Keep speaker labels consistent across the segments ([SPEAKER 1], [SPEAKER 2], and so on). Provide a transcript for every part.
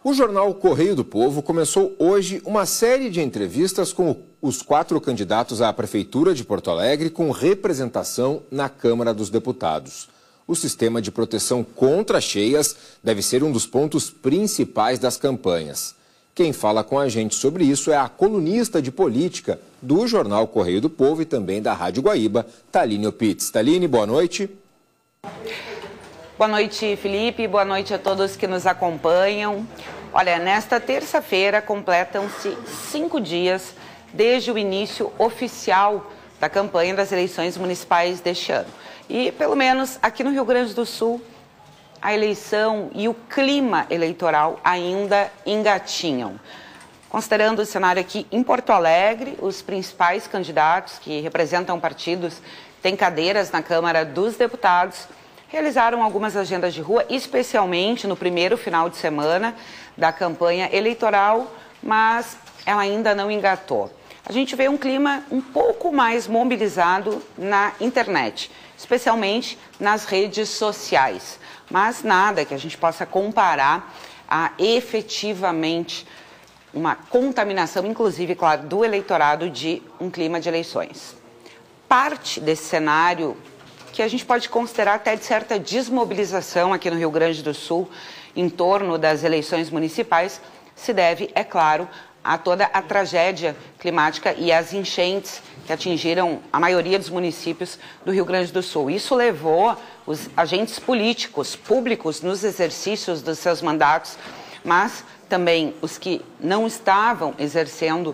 [SPEAKER 1] O jornal Correio do Povo começou hoje uma série de entrevistas com os 4 candidatos à Prefeitura de Porto Alegre com representação na Câmara dos Deputados. O sistema de proteção contra cheias deve ser um dos pontos principais das campanhas. Quem fala com a gente sobre isso é a colunista de política do jornal Correio do Povo e também da Rádio Guaíba, Thaline Opitz. Thaline, boa noite.
[SPEAKER 2] Boa noite, Felipe. Boa noite a todos que nos acompanham. Olha, nesta terça-feira completam-se 5 dias desde o início oficial da campanha das eleições municipais deste ano. E, pelo menos aqui no Rio Grande do Sul, a eleição e o clima eleitoral ainda engatinham. Considerando o cenário aqui em Porto Alegre, os principais candidatos que representam partidos que têm cadeiras na Câmara dos Deputados realizaram algumas agendas de rua, especialmente no primeiro final de semana da campanha eleitoral, mas ela ainda não engatou. A gente vê um clima um pouco mais mobilizado na internet, especialmente nas redes sociais, mas nada que a gente possa comparar a efetivamente uma contaminação, inclusive, claro, do eleitorado de um clima de eleições. Parte desse cenário que a gente pode considerar até de certa desmobilização aqui no Rio Grande do Sul em torno das eleições municipais se deve, é claro, a toda a tragédia climática e as enchentes que atingiram a maioria dos municípios do Rio Grande do Sul. Isso levou os agentes políticos, públicos, nos exercícios dos seus mandatos, mas também os que não estavam exercendo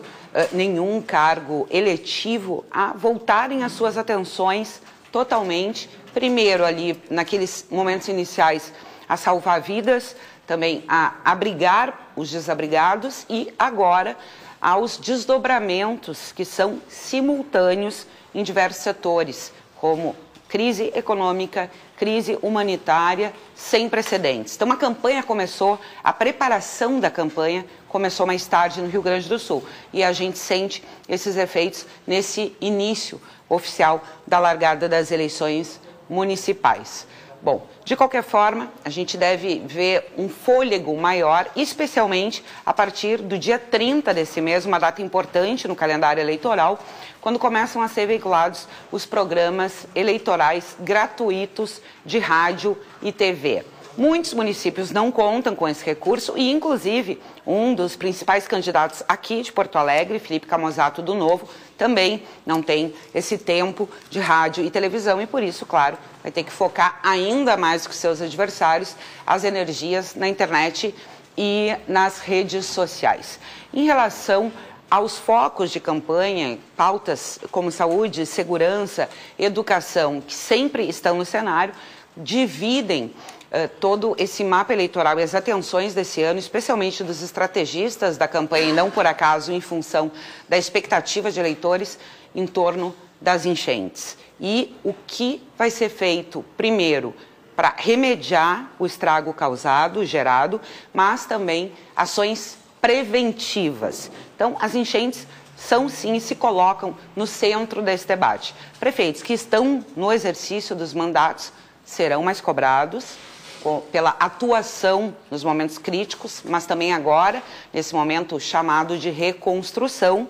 [SPEAKER 2] nenhum cargo eletivo a voltarem as suas atenções totalmente, primeiro ali naqueles momentos iniciais a salvar vidas, também a abrigar os desabrigados e agora aos desdobramentos que são simultâneos em diversos setores, como crise econômica, crise humanitária sem precedentes. Então a campanha começou, a preparação da campanha começou mais tarde no Rio Grande do Sul e a gente sente esses efeitos nesse início oficial da largada das eleições municipais. Bom, de qualquer forma, a gente deve ver um fôlego maior, especialmente a partir do dia 30 desse mês, uma data importante no calendário eleitoral, quando começam a ser veiculados os programas eleitorais gratuitos de rádio e TV. Muitos municípios não contam com esse recurso e, inclusive, um dos principais candidatos aqui de Porto Alegre, Felipe Camozato do Novo, também não tem esse tempo de rádio e televisão e, por isso, claro, vai ter que focar ainda mais que os seus adversários as energias na internet e nas redes sociais. Em relação aos focos de campanha, pautas como saúde, segurança, educação, que sempre estão no cenário, dividem todo esse mapa eleitoral e as atenções desse ano, especialmente dos estrategistas da campanha, e não por acaso em função da expectativa de eleitores em torno das enchentes. E o que vai ser feito, primeiro, para remediar o estrago causado, gerado, mas também ações preventivas. Então, as enchentes são sim e se colocam no centro desse debate. Prefeitos que estão no exercício dos mandatos serão mais cobrados pela atuação nos momentos críticos, mas também agora, nesse momento chamado de reconstrução,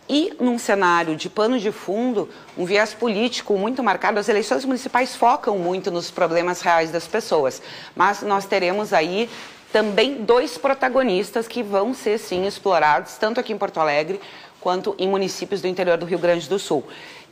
[SPEAKER 2] e num cenário de pano de fundo, um viés político muito marcado. As eleições municipais focam muito nos problemas reais das pessoas, mas nós teremos aí também 2 protagonistas que vão ser, sim, explorados, tanto aqui em Porto Alegre, quanto em municípios do interior do Rio Grande do Sul,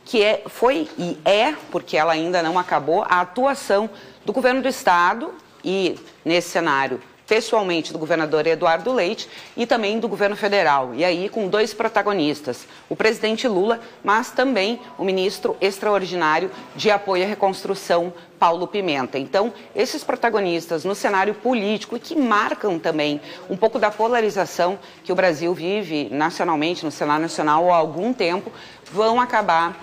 [SPEAKER 2] que foi e é, porque ela ainda não acabou, a atuação do governo do estado e, nesse cenário, pessoalmente do governador Eduardo Leite e também do governo federal. E aí com 2 protagonistas, o presidente Lula, mas também o ministro extraordinário de apoio à reconstrução, Paulo Pimenta. Então, esses protagonistas no cenário político e que marcam também um pouco da polarização que o Brasil vive nacionalmente, no cenário nacional há algum tempo, vão acabar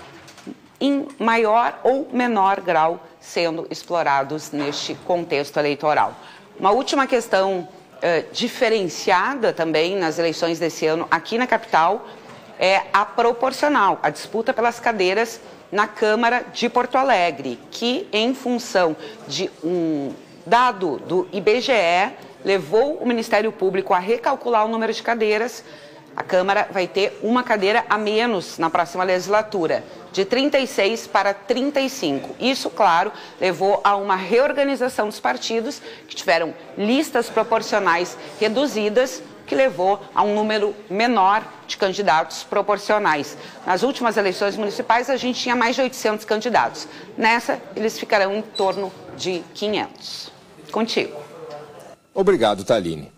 [SPEAKER 2] em maior ou menor grau sendo explorados neste contexto eleitoral. Uma última questão diferenciada também nas eleições desse ano aqui na capital é a proporcional, a disputa pelas cadeiras na Câmara de Porto Alegre, que em função de um dado do IBGE levou o Ministério Público a recalcular o número de cadeiras. A Câmara vai ter uma cadeira a menos na próxima legislatura, de 36 para 35. Isso, claro, levou a uma reorganização dos partidos, que tiveram listas proporcionais reduzidas, que levou a um número menor de candidatos proporcionais. Nas últimas eleições municipais, a gente tinha mais de 800 candidatos. Nessa, eles ficarão em torno de 500. Contigo.
[SPEAKER 1] Obrigado, Thaline.